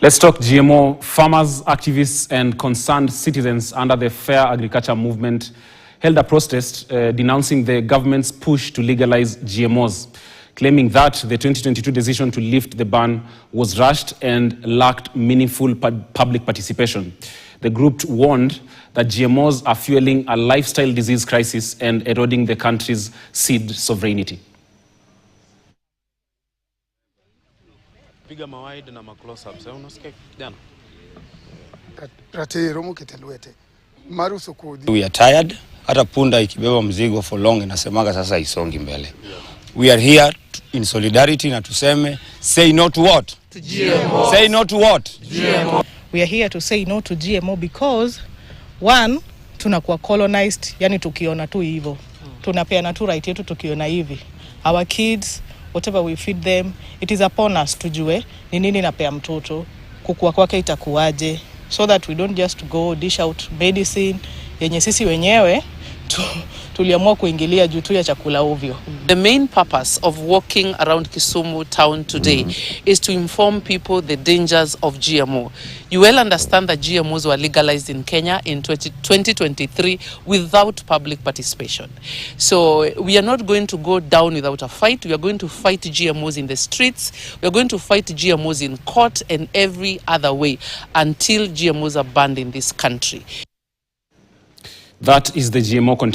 Let's talk GMO. Farmers, activists and concerned citizens under the Fair Agriculture movement held a protest denouncing the government's push to legalize GMOs, claiming that the 2022 decision to lift the ban was rushed and lacked meaningful public participation. The group warned that GMOs are fueling a lifestyle disease crisis and eroding the country's seed sovereignty. We are tired. Hata punda ikibeba mzigo for long inasemaga sasa isongi mbele. We are here in solidarity na tuseme say no to what? To GMO. Say no to what? GMO. We are here to say no to GMO because one, tunakuwa colonized, yani tukiona tu hivyo. Tunapeana tu right yetu tukiona hivi. Our kids, whatever we feed them, it is upon us tujue ni nini napea mtoto, kukua kwake itakuaje, so that we don't just go dish out medicine yenye sisi wenyewe tuliamua kuingilia juu tu ya chakula ovyo. The main purpose of walking around Kisumu town today is to inform people the dangers of GMO. You well understand that GMOs were legalized in Kenya in 2023 without public participation. So we are not going to go down without a fight. We are going to fight GMOs in the streets. We are going to fight GMOs in court and every other way until GMOs are banned in this country. That is the GMO